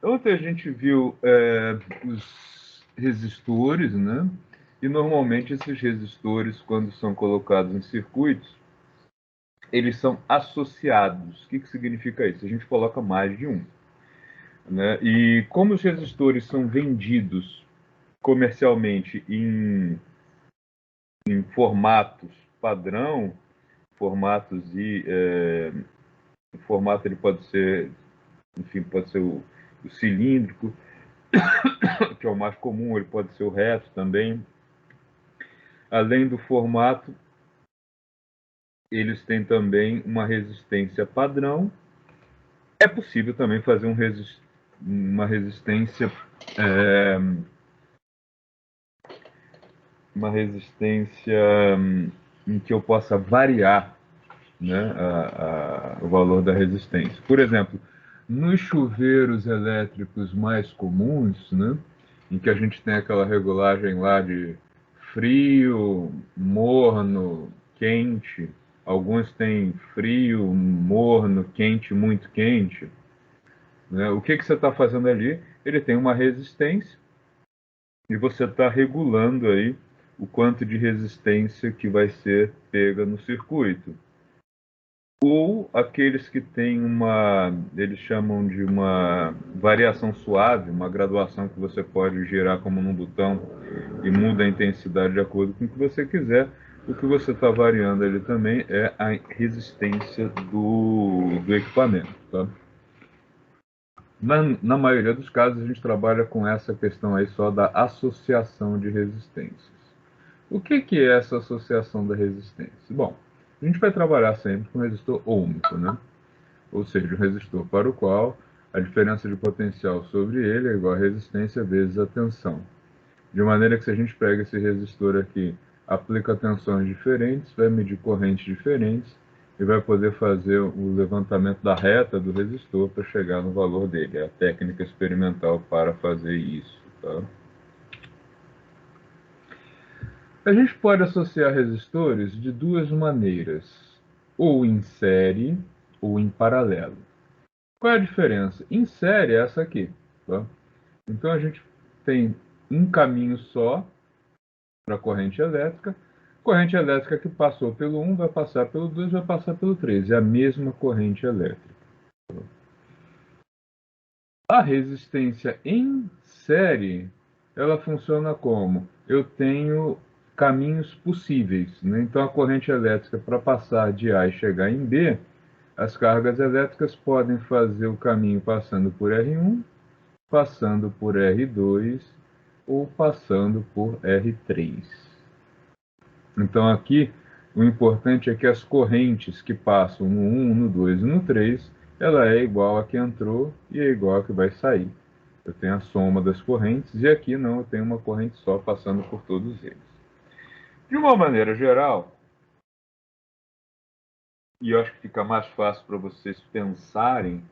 Ontem a gente viu os resistores, né? E normalmente esses resistores, quando são colocados em circuitos, eles são associados. O que significa isso? A gente coloca mais de um, né? E como os resistores são vendidos comercialmente em formatos padrão, formatos o formato ele pode ser, enfim, pode ser o cilíndrico, que é o mais comum, ele pode ser o reto também. Além do formato, eles têm também uma resistência padrão. É possível também fazer uma resistência é, em que eu possa variar, né, o valor da resistência. Por exemplo, nos chuveiros elétricos mais comuns, né, em que a gente tem aquela regulagem lá de frio, morno, quente, alguns têm frio, morno, quente, muito quente, né? O que você está fazendo ali? Ele tem uma resistência e você está regulando aí o quanto de resistência que vai ser pega no circuito. Ou aqueles que têm eles chamam de uma variação suave, uma graduação que você pode girar como num botão e muda a intensidade de acordo com o que você quiser. O que você está variando ali também é a resistência do equipamento, tá? Na maioria dos casos, a gente trabalha com essa questão aí só da associação de resistências. O que é essa associação da resistência? Bom, a gente vai trabalhar sempre com resistor ohmico, né? Ou seja, um resistor para o qual a diferença de potencial sobre ele é igual a resistência vezes a tensão. De maneira que se a gente pega esse resistor aqui, aplica tensões diferentes, vai medir correntes diferentes e vai poder fazer o levantamento da reta do resistor para chegar no valor dele. É a técnica experimental para fazer isso. Tá? A gente pode associar resistores de duas maneiras, ou em série ou em paralelo. Qual é a diferença? Em série é essa aqui. Tá? Então a gente tem um caminho só para a corrente elétrica que passou pelo 1 vai passar pelo 2, vai passar pelo 3. É a mesma corrente elétrica. A resistência em série, ela funciona como? Eu tenho caminhos possíveis, né? Então, a corrente elétrica, para passar de A e chegar em B, as cargas elétricas podem fazer o caminho passando por R1, passando por R2 ou passando por R3. Então, aqui, o importante é que as correntes que passam no 1, no 2 e no 3, ela é igual a que entrou e é igual a que vai sair. Eu tenho a soma das correntes e aqui não, eu tenho uma corrente só passando por todos eles. De uma maneira geral, e eu acho que fica mais fácil para vocês pensarem,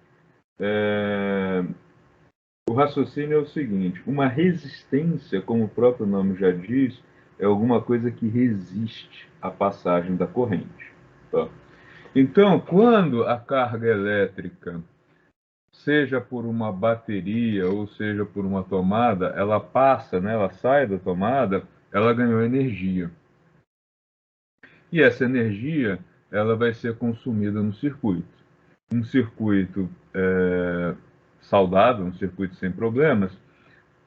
o raciocínio é o seguinte: uma resistência, como o próprio nome já diz, é alguma coisa que resiste à passagem da corrente. Tá? Então, quando a carga elétrica, seja por uma bateria ou seja por uma tomada, ela passa, né, ela sai da tomada, ela ganhou energia. E essa energia, ela vai ser consumida no circuito. Um circuito saudável, um circuito sem problemas,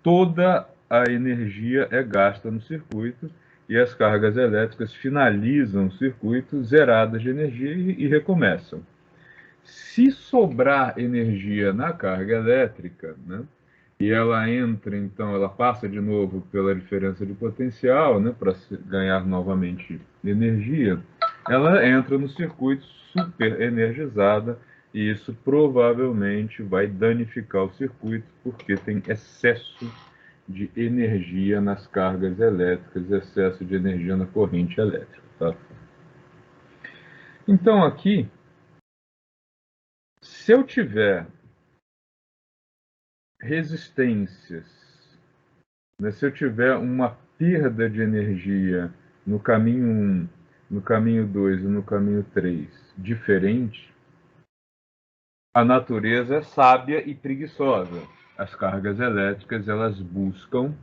toda a energia é gasta no circuito e as cargas elétricas finalizam o circuito zeradas de energia e recomeçam. Se sobrar energia na carga elétrica, né, e ela entra, então, ela passa de novo pela diferença de potencial, né, para ganhar novamente energia, ela entra no circuito super energizada e isso provavelmente vai danificar o circuito porque tem excesso de energia nas cargas elétricas, excesso de energia na corrente elétrica. Tá? Então, aqui, se eu tiver resistências, né? Se eu tiver uma perda de energia no caminho 1, no caminho 2 e no caminho 3 diferente, a natureza é sábia e preguiçosa. as cargas elétricas elas buscam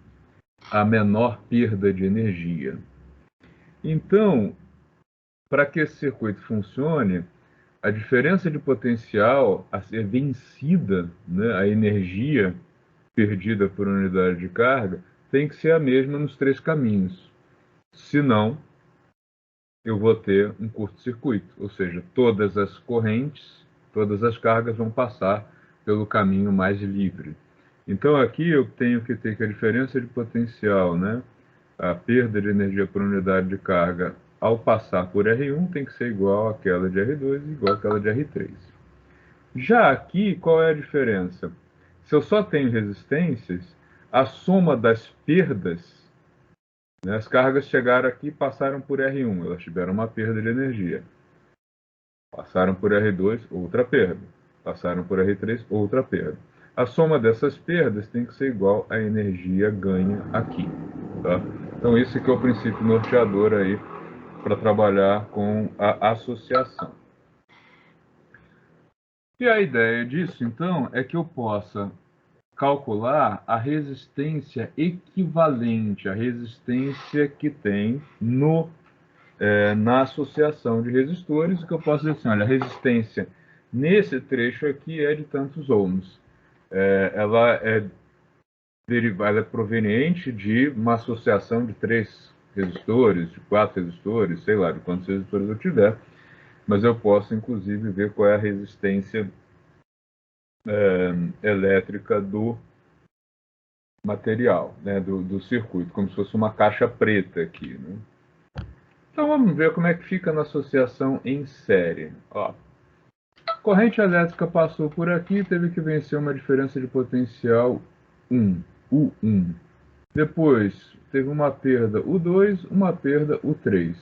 a menor perda de energia. Então, para que esse circuito funcione, a diferença de potencial a ser vencida, né, a energia perdida por unidade de carga, tem que ser a mesma nos três caminhos. Senão, eu vou ter um curto-circuito, ou seja, todas as correntes, todas as cargas vão passar pelo caminho mais livre. Então aqui eu tenho que ter que a diferença de potencial, né, a perda de energia por unidade de carga ao passar por R1 tem que ser igual àquela de R2 e igual àquela de R3. Já aqui, qual é a diferença? Se eu só tenho resistências, a soma das perdas, né, as cargas chegaram aqui e passaram por R1, elas tiveram uma perda de energia. Passaram por R2, outra perda. Passaram por R3, outra perda. A soma dessas perdas tem que ser igual à energia ganha aqui. Tá? Então, esse que é o princípio norteador aí para trabalhar com a associação. E a ideia disso, então, é que eu possa calcular a resistência equivalente, a resistência que tem na associação de resistores, que eu posso dizer assim, olha, a resistência nesse trecho aqui é de tantos ohms. Ela é derivada, é proveniente de uma associação de 3 resistores, de 4 resistores, sei lá, de quantos resistores eu tiver, mas eu posso, inclusive, ver qual é a resistência elétrica do material, né, do circuito, como se fosse uma caixa preta aqui, né? Então vamos ver como é que fica na associação em série. Ó, corrente elétrica passou por aqui, teve que vencer uma diferença de potencial 1, U1. Depois teve uma perda U2, uma perda U3.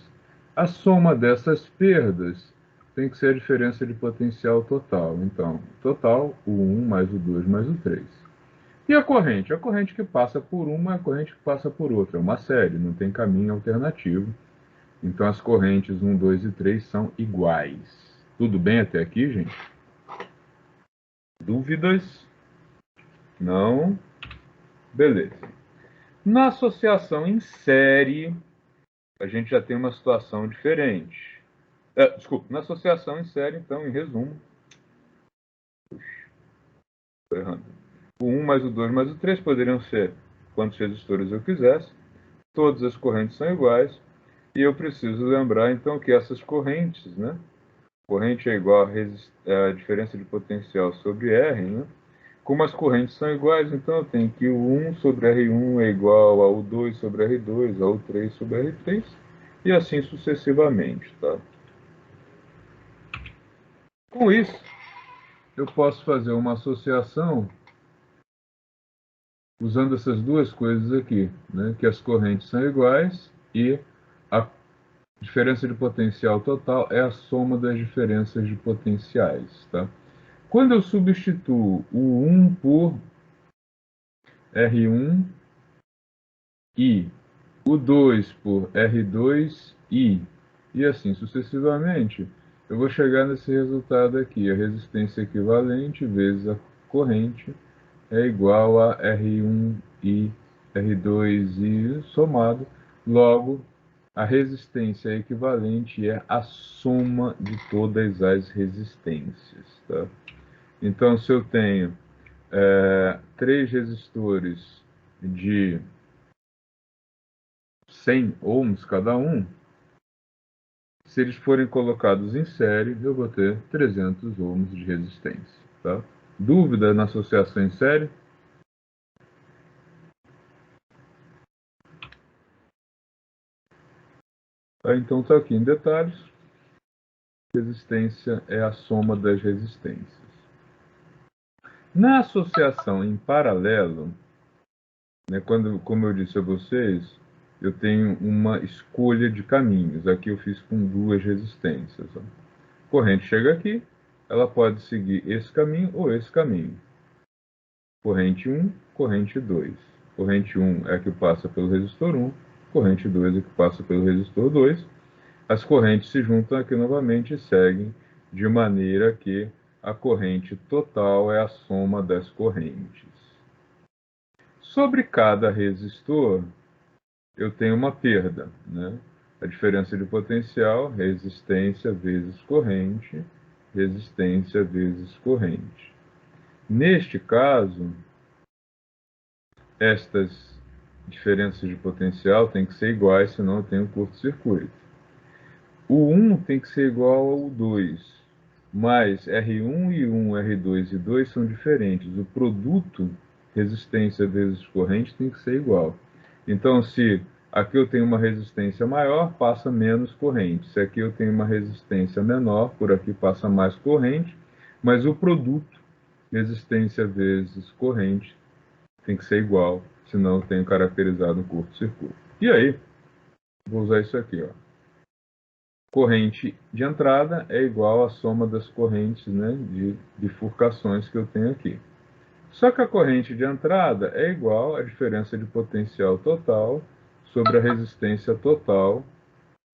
A soma dessas perdas tem que ser a diferença de potencial total. Então, total, U1 mais U2 mais U3. E a corrente? A corrente que passa por uma é a corrente que passa por outra. É uma série, não tem caminho alternativo. Então as correntes 1, 2 e 3 são iguais. Tudo bem até aqui, gente? Dúvidas? Não? Beleza. Na associação em série, a gente já tem uma situação diferente. Desculpa, na associação em série, então, em resumo, estou errando. O 1 mais o 2 mais o 3 poderiam ser quantos resistores eu quisesse. Todas as correntes são iguais. E eu preciso lembrar, então, que essas correntes, né? Corrente é igual a diferença de potencial sobre R, né? Como as correntes são iguais, então eu tenho que o 1 sobre R1 é igual ao 2 sobre R2, ao 3 sobre R3, e assim sucessivamente, tá? Com isso, eu posso fazer uma associação usando essas duas coisas aqui, né? Que as correntes são iguais e a diferença de potencial total é a soma das diferenças de potenciais, tá? Quando eu substituo o 1 por R1 e o 2 por R2 e assim sucessivamente, eu vou chegar nesse resultado aqui. A resistência equivalente vezes a corrente é igual a R1 e R2 e somado. Logo, a resistência equivalente é a soma de todas as resistências. Tá? Então, se eu tenho 3 resistores de 100 ohms cada um, se eles forem colocados em série, eu vou ter 300 ohms de resistência. Tá? Dúvida na associação em série? Então está aqui em detalhes. Resistência é a soma das resistências. Na associação em paralelo, né, como eu disse a vocês, eu tenho uma escolha de caminhos. Aqui eu fiz com 2 resistências. Ó. Corrente chega aqui, ela pode seguir esse caminho ou esse caminho. Corrente 1, corrente 2. Corrente 1 é a que passa pelo resistor 1, corrente 2 é a que passa pelo resistor 2. As correntes se juntam aqui novamente e seguem de maneira que a corrente total é a soma das correntes. Sobre cada resistor, eu tenho uma perda, né? A diferença de potencial, resistência vezes corrente, resistência vezes corrente. Neste caso, estas diferenças de potencial têm que ser iguais, senão eu tenho curto-circuito. O 1 tem que ser igual ao 2, mas R1 e 1, R2 e 2 são diferentes. O produto, resistência vezes corrente, tem que ser igual. Então, se aqui eu tenho uma resistência maior, passa menos corrente. Se aqui eu tenho uma resistência menor, por aqui passa mais corrente, mas o produto, resistência vezes corrente, tem que ser igual, senão eu tenho caracterizado um curto-circuito. E aí, vou usar isso aqui, ó. Corrente de entrada é igual à soma das correntes, né, de bifurcações que eu tenho aqui. Só que a corrente de entrada é igual à diferença de potencial total sobre a resistência total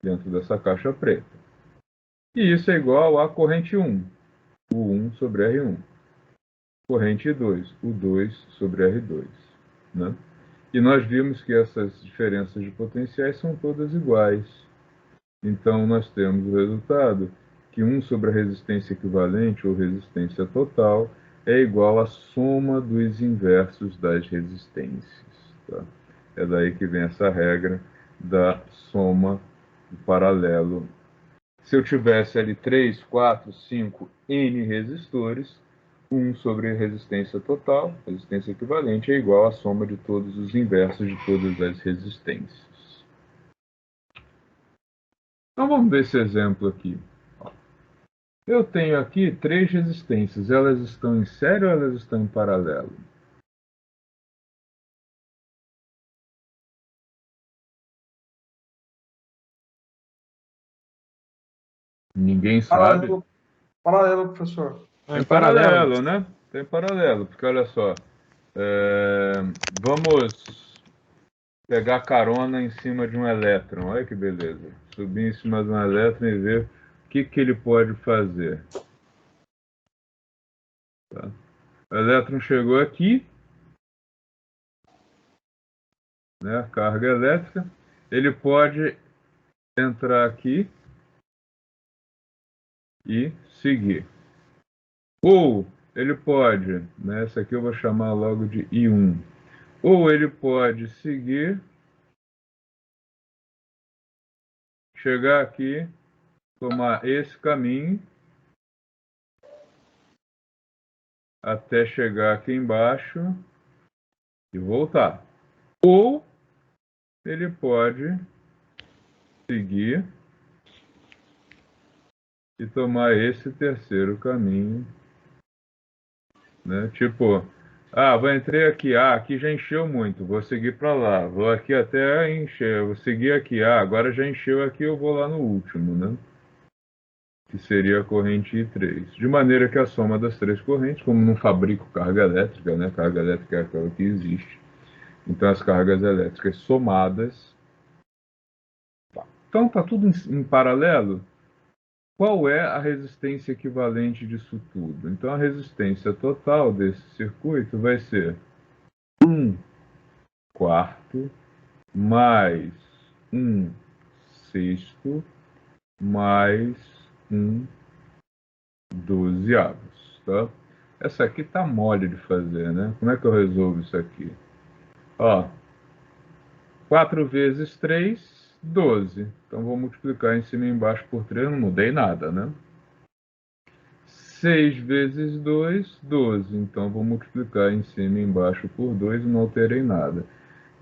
dentro dessa caixa preta. E isso é igual à corrente 1, o 1 sobre R1. Corrente 2, o 2 sobre R2. Né? E nós vimos que essas diferenças de potenciais são todas iguais. Então, nós temos o resultado que 1 sobre a resistência equivalente, ou resistência total, é igual à soma dos inversos das resistências. Tá? É daí que vem essa regra da soma do paralelo. Se eu tivesse ali 3, 4, 5, N resistores, 1 sobre a resistência total, resistência equivalente, é igual à soma de todos os inversos de todas as resistências. Então vamos ver esse exemplo aqui. Eu tenho aqui 3 resistências. Elas estão em série ou elas estão em paralelo? Ninguém sabe? Paralelo, paralelo, professor. Tem paralelo, né? Tem paralelo, porque olha só. é, Vamos pegar carona em cima de um elétron. Olha que beleza. Subir em cima de um elétron e ver o que ele pode fazer. Tá? O elétron chegou aqui, né? Carga elétrica. Ele pode entrar aqui e seguir. Ou ele pode, né? Essa aqui eu vou chamar logo de I1. Ou ele pode seguir, chegar aqui, tomar esse caminho até chegar aqui embaixo e voltar. Ou ele pode seguir e tomar esse terceiro caminho, né? Tipo, vou entrar aqui, aqui já encheu muito, vou seguir para lá, vou aqui até encher, vou seguir aqui, agora já encheu aqui, eu vou lá no último, né? Que seria a corrente I3. De maneira que a soma das 3 correntes, como não fabrico carga elétrica, né? Carga elétrica é aquela que existe. Então as cargas elétricas somadas. Então está tudo em paralelo. Qual é a resistência equivalente disso tudo? Então a resistência total desse circuito vai ser 1 quarto mais 1 sexto mais 1 dozeavos, tá? Essa aqui tá mole de fazer, né? Como é que eu resolvo isso aqui? Ó, 4 vezes 3, 12. Então vou multiplicar em cima e embaixo por 3, não mudei nada, né? 6 vezes 2, 12. Então vou multiplicar em cima e embaixo por 2 e não alterei nada.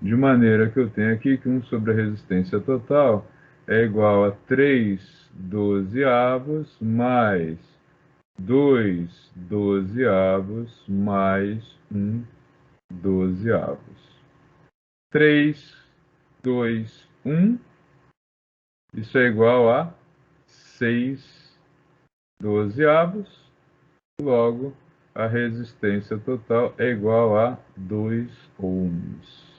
De maneira que eu tenho aqui que 1 sobre a resistência total é igual a 3 dozeavos mais 2 dozeavos mais 1 dozeavos. 3, 2, 1. Isso é igual a 6 dozeavos. Logo, a resistência total é igual a 2 ohms.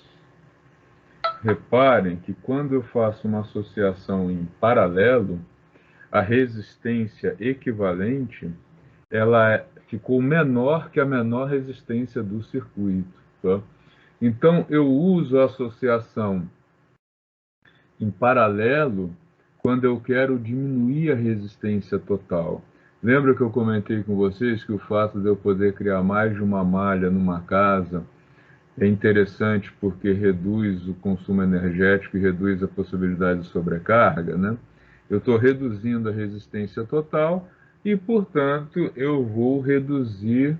Reparem que quando eu faço uma associação em paralelo, a resistência equivalente ela ficou menor que a menor resistência do circuito. Tá? Então, eu uso a associação em paralelo quando eu quero diminuir a resistência total. Lembra que eu comentei com vocês que o fato de eu poder criar mais de uma malha numa casa é interessante porque reduz o consumo energético e reduz a possibilidade de sobrecarga, né? Eu estou reduzindo a resistência total e, portanto, eu vou reduzir,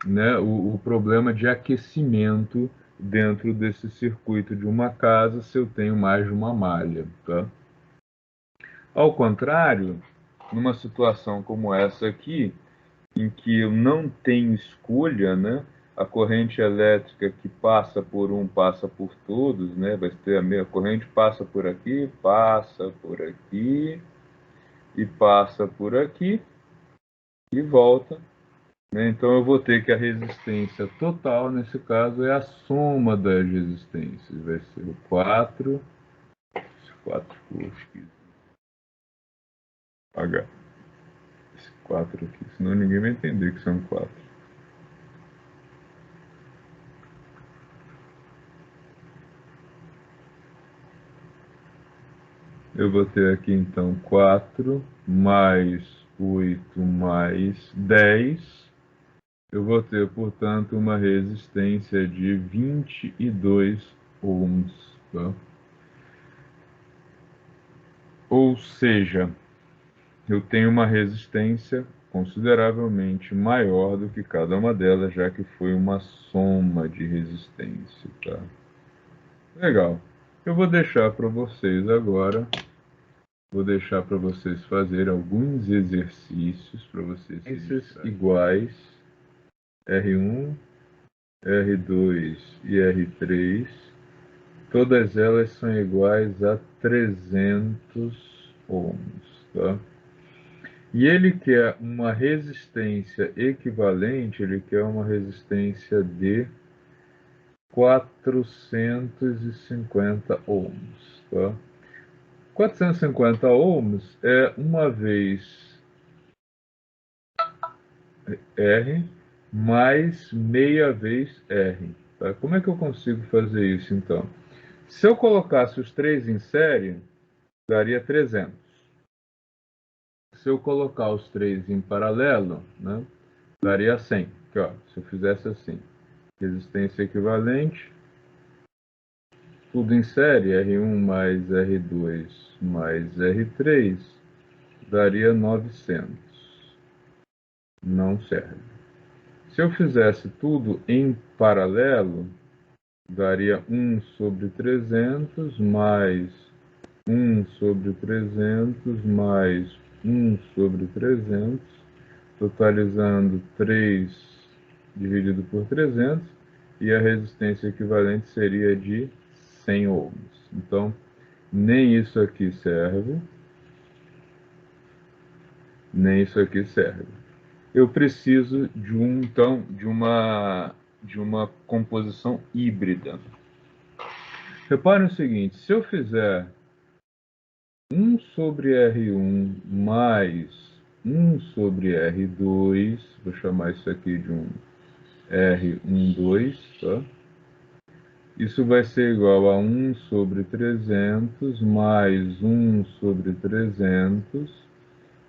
né, o problema de aquecimento dentro desse circuito de uma casa se eu tenho mais de uma malha, tá? Ao contrário, numa situação como essa aqui, em que eu não tenho escolha, né? A corrente elétrica que passa por um passa por todos, né? Vai ter a mesma corrente passa por aqui e passa por aqui e volta, né? Então eu vou ter que a resistência total nesse caso é a soma das resistências, vai ser o 4, 4 ficou H. Esse 4 aqui, senão ninguém vai entender que são 4. Eu vou ter aqui então 4 mais 8 mais 10. Eu vou ter, portanto, uma resistência de 22 ohms. Tá? Ou seja, eu tenho uma resistência consideravelmente maior do que cada uma delas, já que foi uma soma de resistência. Tá? Legal. Eu vou deixar para vocês agora. Vou deixar para vocês fazerem alguns exercícios para vocês iguais R1, R2 e R3. Todas elas são iguais a 300 ohms, tá? E ele quer uma resistência equivalente, ele quer uma resistência de 450 ohms, tá? 450 ohms é uma vez R mais meia vez R. Tá? Como é que eu consigo fazer isso, então? Se eu colocasse os três em série, daria 300. Se eu colocar os três em paralelo, né, daria 100. Aqui, ó, se eu fizesse assim, resistência equivalente, tudo em série, R1 mais R2 mais R3, daria 900. Não serve. Se eu fizesse tudo em paralelo, daria 1 sobre 300 mais 1 sobre 300 mais 1 sobre 300, totalizando 3 dividido por 300, e a resistência equivalente seria de 100 ohms. Então, nem isso aqui serve, nem isso aqui serve. Eu preciso de então de uma composição híbrida. Reparem o seguinte, se eu fizer 1 sobre R1 mais 1 sobre R2, vou chamar isso aqui de um R12, tá? Isso vai ser igual a 1 sobre 300 mais 1 sobre 300,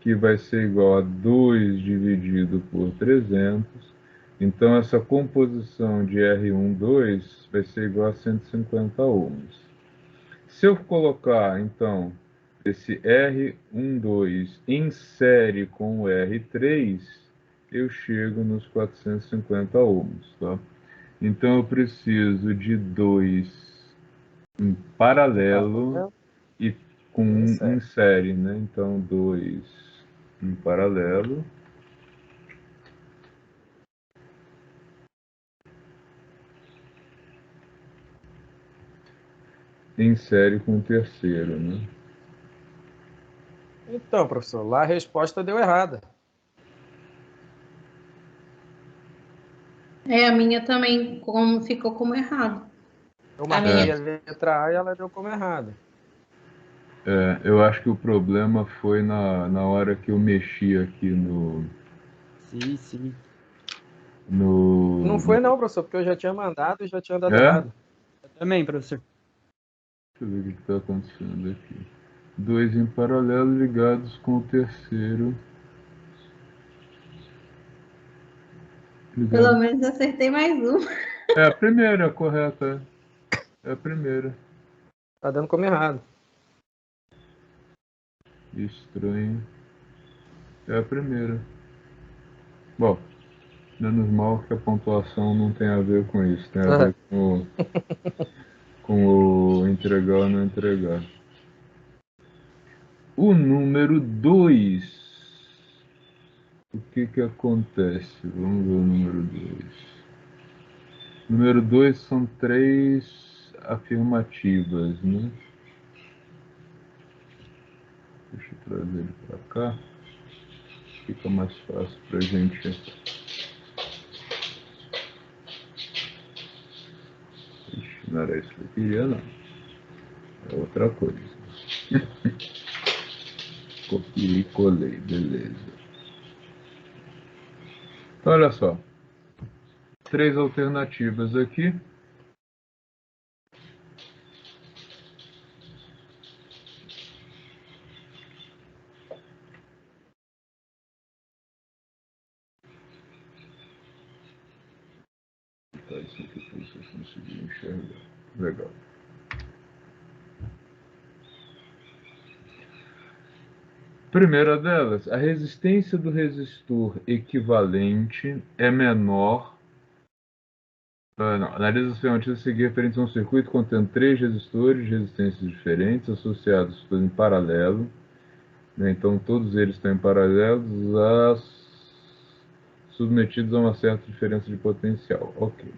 que vai ser igual a 2 dividido por 300. Então, essa composição de R12 vai ser igual a 150 ohms. Se eu colocar, então, esse R12 em série com o R3, eu chego nos 450 ohms, tá? Então, eu preciso de 2 em paralelo e com um em série, né? Então, 2 em paralelo. Em série com o terceiro, né? Então, professor, lá a resposta deu errada. A minha também ficou como errado. Eu marquei a letra A e ela deu como errada. Eu acho que o problema foi na hora que eu mexi aqui no... Sim. No Não foi não, professor, porque eu já tinha mandado e já tinha dado É? errado. Eu também, professor. Deixa eu ver o que está acontecendo aqui. 2 em paralelo ligados com o terceiro. Pelo Ligado. menos acertei mais um. É a primeira, correta. É a primeira. Tá dando como errado. Estranho. É a primeira. Bom, menos mal que a pontuação não tem a ver com isso. Tem a ver com o entregar ou não entregar. O número 2. O que que acontece? Vamos ver o número 2. Número 2 são 3 afirmativas, né? Deixa eu trazer ele para cá. Fica mais fácil para a gente. Ixi, não era isso que eu queria, não. É outra coisa. Copiei e colei, beleza. Então, olha só. 3 alternativas aqui. Tá, isso aqui para vocês conseguirem enxergar. Legal. Primeira delas, a resistência do resistor equivalente é menor. Não, analisa as ferramentas a seguir referentes a um circuito contendo 3 resistores de resistências diferentes associados todos em paralelo. Né? Então, todos eles estão em paralelo, submetidos a uma certa diferença de potencial. Ok.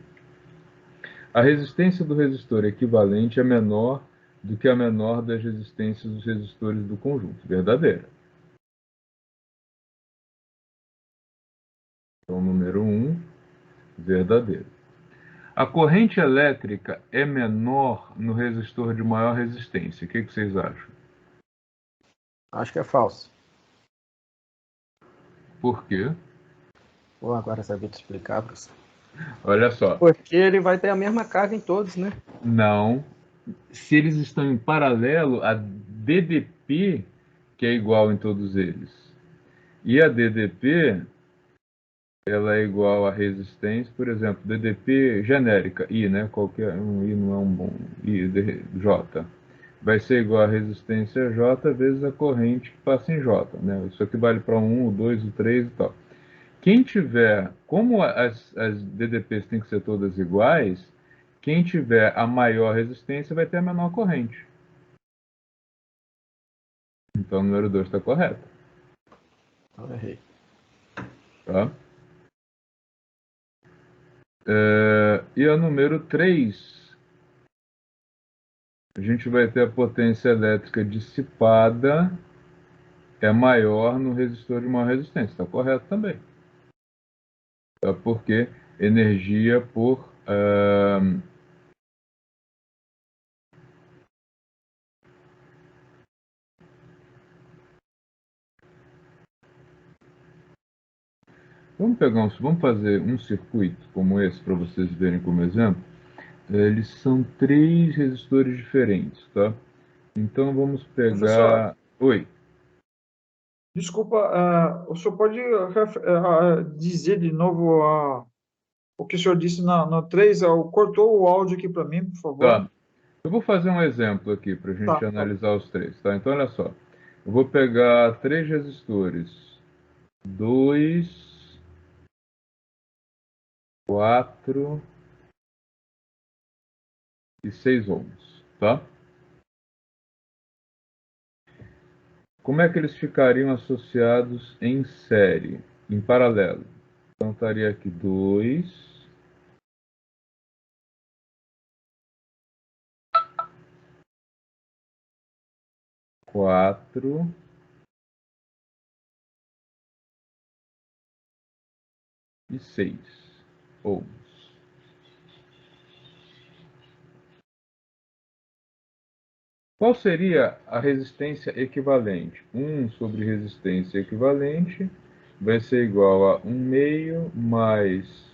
A resistência do resistor equivalente é menor do que a menor das resistências dos resistores do conjunto. Verdadeira. Então, número 1, verdadeiro. A corrente elétrica é menor no resistor de maior resistência. O que vocês acham? Acho que é falso. Por quê? Vou agora saber te explicar, professor. Olha só. Porque ele vai ter a mesma carga em todos, né? Não. Se eles estão em paralelo, a DDP, que é igual em todos eles, e a DDP, ela é igual a resistência, por exemplo, DDP genérica, I, né? Qualquer um I não é um bom I, J. Vai ser igual a resistência J vezes a corrente que passa em J, né? Isso aqui vale para 1, o 2, o 3 e tal. Quem tiver, como as DDPs têm que ser todas iguais, quem tiver a maior resistência vai ter a menor corrente. Então o número 2 está correto. Eu errei. Tá? E a número 3, a gente vai ter a potência elétrica dissipada é maior no resistor de maior resistência. Está correto também. Tá? Porque energia por... vamos fazer um circuito como esse para vocês verem como exemplo. Eles são 3 resistores diferentes, tá? Então vamos Professor, pegar... Oi. desculpa, o senhor pode dizer de novo o que o senhor disse no 3? Cortou o áudio aqui para mim, por favor. Tá. Eu vou fazer um exemplo aqui para a gente Tá. analisar os 3, tá? Então olha só. Eu vou pegar 3 resistores. 2, 4 e 6 ohms, tá? Como é que eles ficariam associados em série, em paralelo? Então estaria aqui 2, 4 e 6 ohms. Qual seria a resistência equivalente? 1 sobre resistência equivalente vai ser igual a 1 meio mais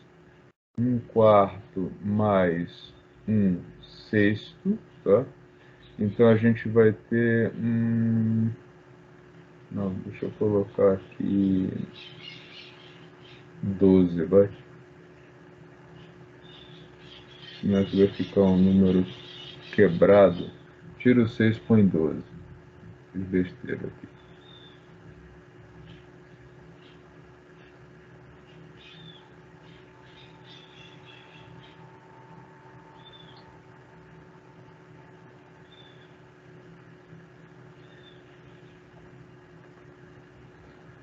1/4 mais 1/6, tá? Então a gente vai ter... não, deixa eu colocar aqui 12, vai. Senão que vai ficar um número quebrado. Tira o 6, põe 12. Fiz besteira aqui.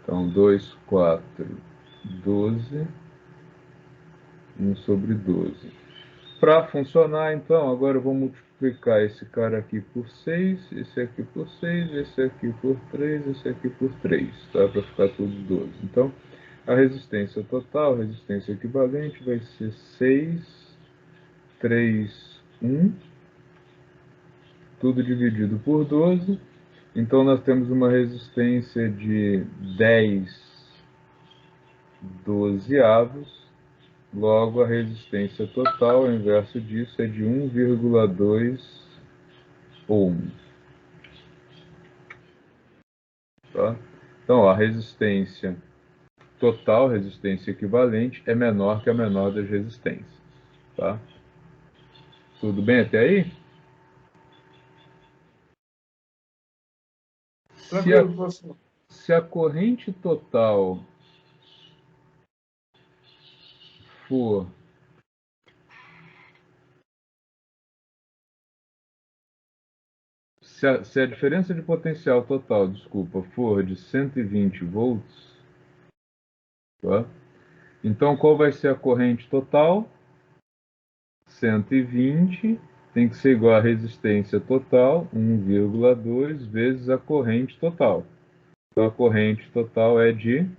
Então, 2, 4, 12, 1/12. Para funcionar, então, agora eu vou multiplicar esse cara aqui por 6, esse aqui por 6, esse aqui por 3, esse aqui por 3, tá? Para ficar tudo 12. Então, a resistência total, resistência equivalente, vai ser 6, 3, 1, tudo dividido por 12. Então, nós temos uma resistência de 10/12. Logo, a resistência total, o inverso disso, é de 1,2 ohms. Tá? Então, a resistência total, resistência equivalente, é menor que a menor das resistências. Tá? Tudo bem até aí? Tranquilo, professor. Se a corrente total for se a diferença de potencial total, desculpa, for de 120 volts, tá? Então qual vai ser a corrente total? 120 tem que ser igual à resistência total, 1,2 vezes a corrente total. Então a corrente total é de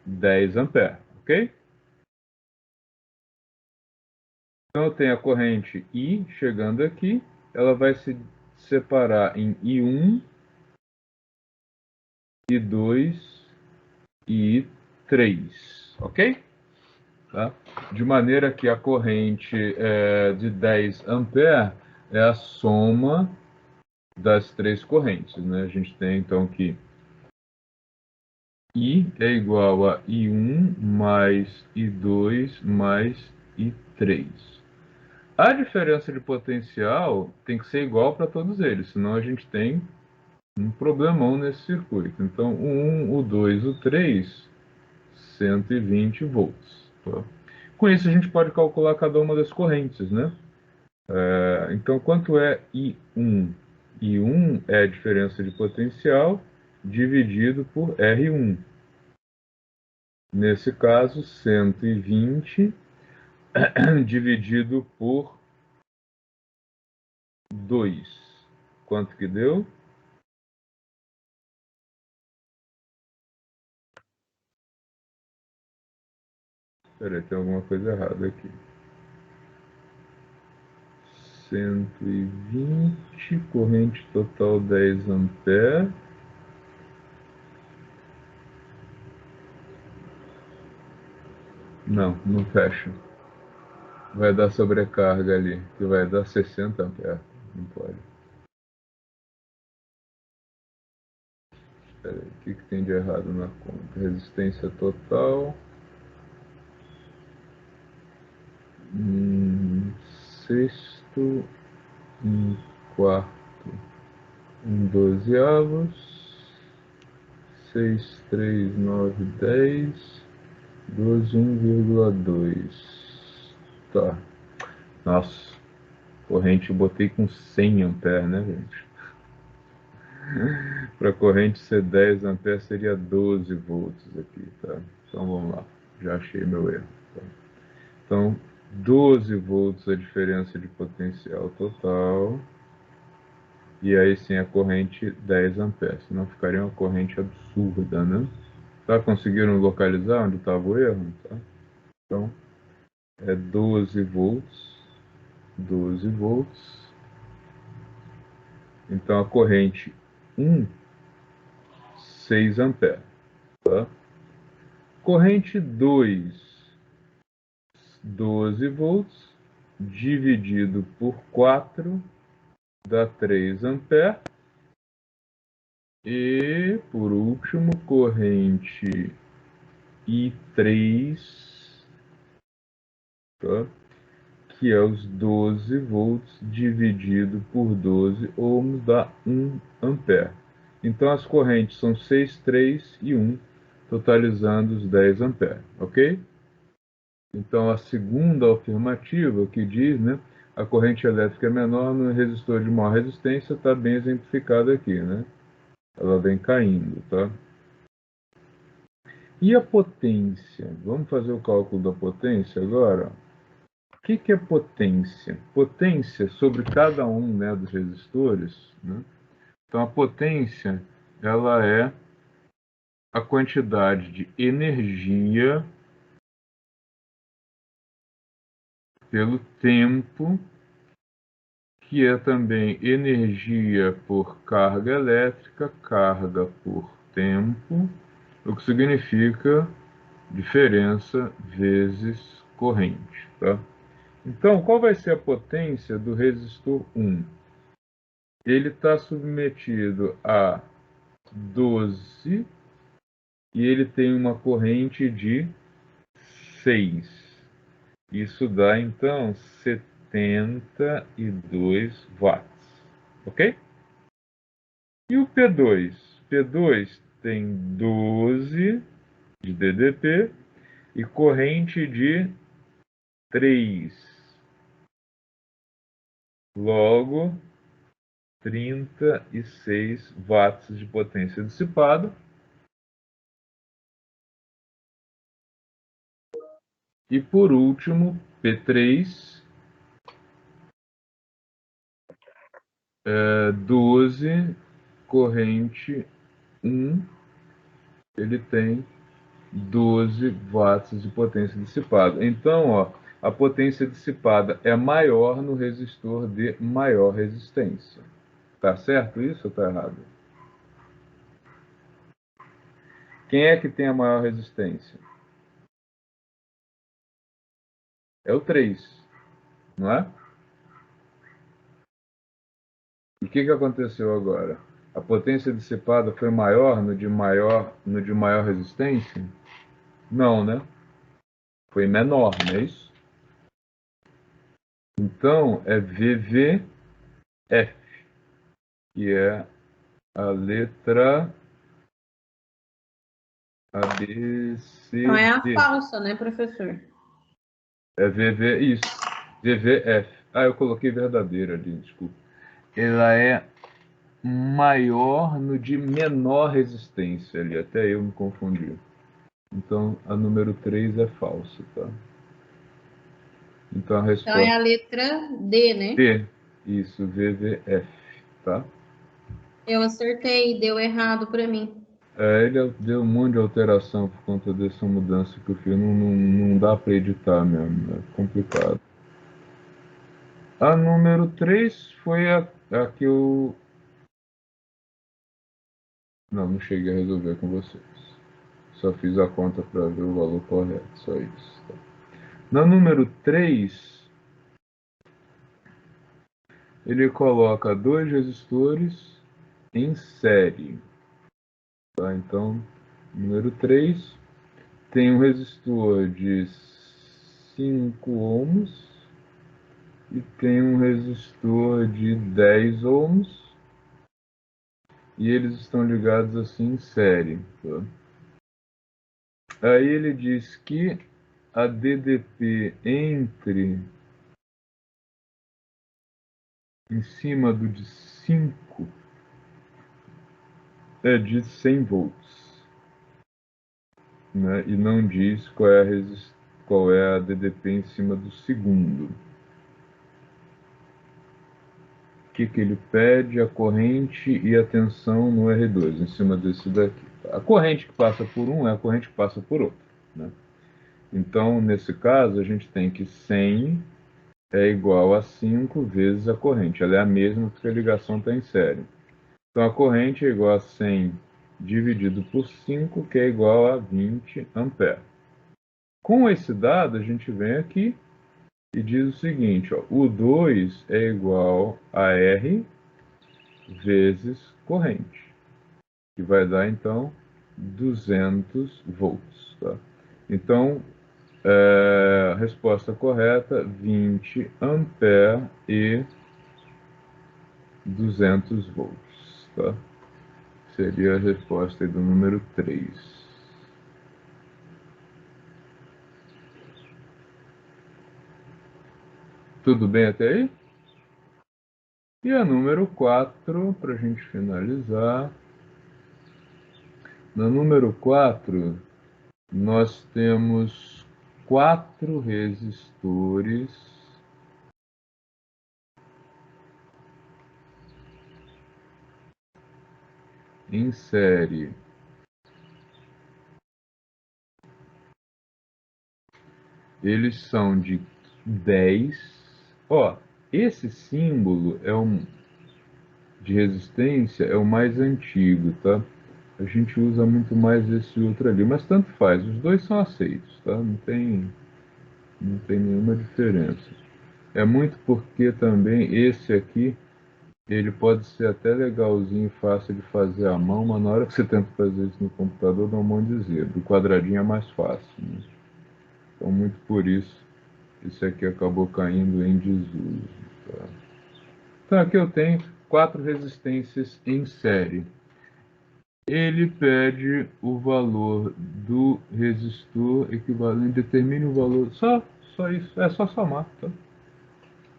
10 amperes, ok? Então eu tenho a corrente I chegando aqui, ela vai se separar em I1, I2 e I3, ok? Tá? De maneira que a corrente de 10 amperes é a soma das três correntes, né? A gente tem então que I é igual a I1 mais I2 mais I3. A diferença de potencial tem que ser igual para todos eles, senão a gente tem um problemão nesse circuito. Então, o 1, o 2, o 3, 120 volts. Tá? Com isso, a gente pode calcular cada uma das correntes, né? Então, quanto é I1? I1 é a diferença de potencial dividido por R1. Nesse caso, 120 dividido por 2. Quanto que deu? Espera aí, tem alguma coisa errada aqui. 120, corrente total 10 amperes. Não, não fecha. Vai dar sobrecarga ali, que vai dar 60 amperes. Não pode. Espera aí, o que tem de errado na conta? Resistência total. Sexto, 1/4, 1/12, 6, 3, 9, 10, 12, 1,2. Tá. Nossa, corrente eu botei com 100 amperes, né, gente? Para corrente ser 10 amperes seria 12 volts aqui, tá? Então vamos lá, já achei meu erro. Tá? Então, 12 volts a diferença de potencial total. E aí sim a corrente 10 amperes, senão ficaria uma corrente absurda, né? Tá? Conseguiram localizar onde estava o erro? Tá? Então, é 12 volts, 12 volts. Então, a corrente 1, 6 amperes. Tá? Corrente 2, 12 volts dividido por 4 dá 3 amperes. E, por último, corrente I3, tá? Que é os 12 volts dividido por 12 ohms dá 1 ampere. Então, as correntes são 6, 3 e 1, totalizando os 10 amperes, ok? Então, a segunda afirmativa, que diz, né, a corrente elétrica é menor no resistor de maior resistência, está bem exemplificada aqui, né? Ela vem caindo, tá? E a potência? Vamos fazer o cálculo da potência agora? O que é potência? Potência sobre cada um, né, dos resistores, né? Então, a potência, ela é a quantidade de energia pelo tempo, que é também energia por carga elétrica, carga por tempo, o que significa diferença vezes corrente, tá? Então, qual vai ser a potência do resistor 1? Ele está submetido a 12 e ele tem uma corrente de 6. Isso dá, então, 72 watts, ok? E o P2? P2 tem 12 de DDP e corrente de 3. Logo, 36 watts de potência dissipada. E por último, P3, 12, corrente 1, ele tem 12 watts de potência dissipada. Então, ó, a potência dissipada é maior no resistor de maior resistência. Tá certo isso ou tá errado? Quem é que tem a maior resistência? É o 3, não é? E o que aconteceu agora? A potência dissipada foi maior no de maior resistência? Não, né? Foi menor, não é isso? Então, é VVF, que é a letra Então é a ABCD. falsa, né, professor? É VV, isso. VVF. Ah, eu coloquei verdadeira ali, desculpa. Ela é maior no de menor resistência ali, até eu me confundi. Então, a número 3 é falsa, tá? Então, a Então é resposta a letra D, né? é D. Isso, VVF, tá? Eu acertei, deu errado para mim. Ele deu um monte de alteração por conta dessa mudança que eu fiz. Não dá para editar mesmo, é complicado. A número 3 foi a que eu... Não cheguei a resolver com vocês. Só fiz a conta para ver o valor correto, só isso. Tá? Na número 3, ele coloca dois resistores em série. Tá? Então, número 3 tem um resistor de 5 ohms e tem um resistor de 10 ohms e eles estão ligados assim em série. Tá? Aí ele diz que a DDP entre em cima do de 5 é de 100 volts, né? E não diz qual é a DDP em cima do segundo. O que ele pede? A corrente e a tensão no R2, em cima desse daqui. A corrente que passa por um é a corrente que passa por outro, né? Então, nesse caso, a gente tem que 100 é igual a 5 vezes a corrente. Ela é a mesma porque a ligação está em série. Então, a corrente é igual a 100 dividido por 5, que é igual a 20 amperes. Com esse dado, a gente vem aqui e diz o seguinte, ó, o 2 é igual a R vezes corrente, que vai dar, então, 200 volts. Tá? Então, a resposta correta, 20 ampere e 200 volts. Tá? Seria a resposta aí do número 3. Tudo bem até aí? E a número 4, para a gente finalizar. Na número 4, nós temos 4 resistores em série. Eles são de 10. Ó, esse símbolo de resistência é o mais antigo, tá? A gente usa muito mais esse outro ali, mas tanto faz, os dois são aceitos, tá? Não tem nenhuma diferença. É muito porque também esse aqui, ele pode ser até legalzinho e fácil de fazer à mão, mas na hora que você tenta fazer isso no computador, dá um monte de zebra. O quadradinho é mais fácil, né? Então, muito por isso, esse aqui acabou caindo em desuso. Tá? Então, aqui eu tenho 4 resistências em série. Ele pede o valor do resistor equivalente, determine o valor, só isso, é só somar, tá?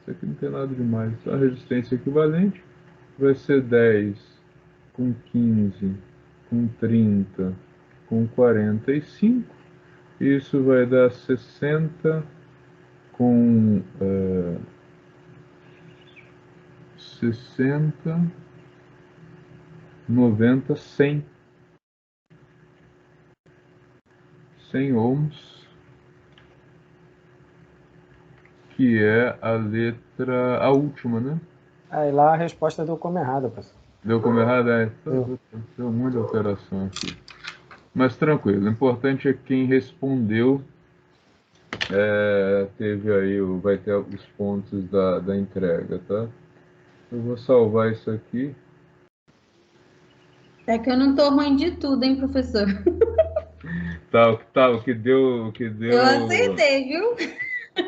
Isso aqui não tem nada demais. Então, a resistência equivalente vai ser 10 com 15, com 30, com 45. Isso vai dar 60 com 60, 90, 100. 100 ohms, que é a última, né? Aí lá a resposta deu como errada, professor. Deu como errado? Deu muita alteração aqui. Mas tranquilo, o importante é que quem respondeu teve aí, vai ter os pontos da entrega, tá? Eu vou salvar isso aqui. É que eu não tô ruim de tudo, hein, professor? O que deu, Eu acertei, viu?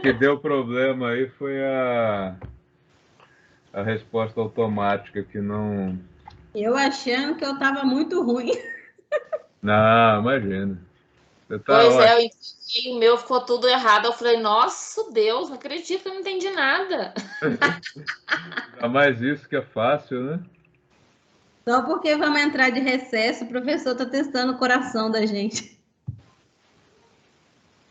que deu problema aí foi a resposta automática que não. Eu achando que eu tava muito ruim. Não, imagina. Você tá Pois é, ótimo. eu entendi, o meu ficou tudo errado. Eu falei, nossa Deus, não acredito que eu não entendi nada. Ainda mais isso que é fácil, né? Só porque vamos entrar de recesso, o professor tá testando o coração da gente.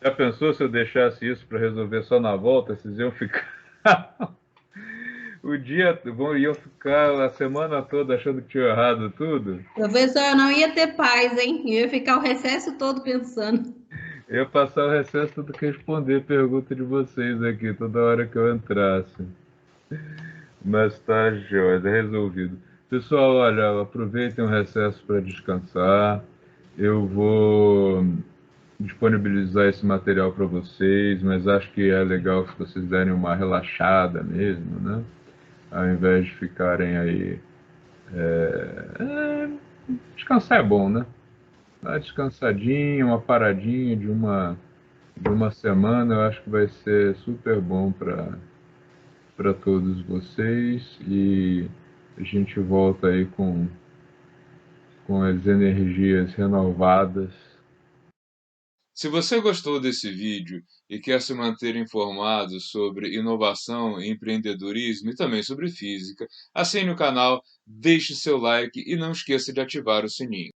Já pensou se eu deixasse isso para resolver só na volta? Vocês iam ficar iam ficar a semana toda achando que tinha errado tudo? Professor, eu não ia ter paz, hein? Eu ia ficar o recesso todo pensando. Eu ia passar o recesso tudo que responder pergunta de vocês aqui, toda hora que eu entrasse. Mas tá jóia, tá resolvido. Pessoal, olha, aproveitem o recesso para descansar. Eu vou disponibilizar esse material para vocês, mas acho que é legal se vocês derem uma relaxada mesmo, né? Ao invés de ficarem aí. Descansar é bom, né? Uma descansadinha, uma paradinha de uma semana, eu acho que vai ser super bom para todos vocês e a gente volta aí com as energias renovadas. Se você gostou desse vídeo e quer se manter informado sobre inovação, empreendedorismo e também sobre física, assine o canal, deixe seu like e não esqueça de ativar o sininho.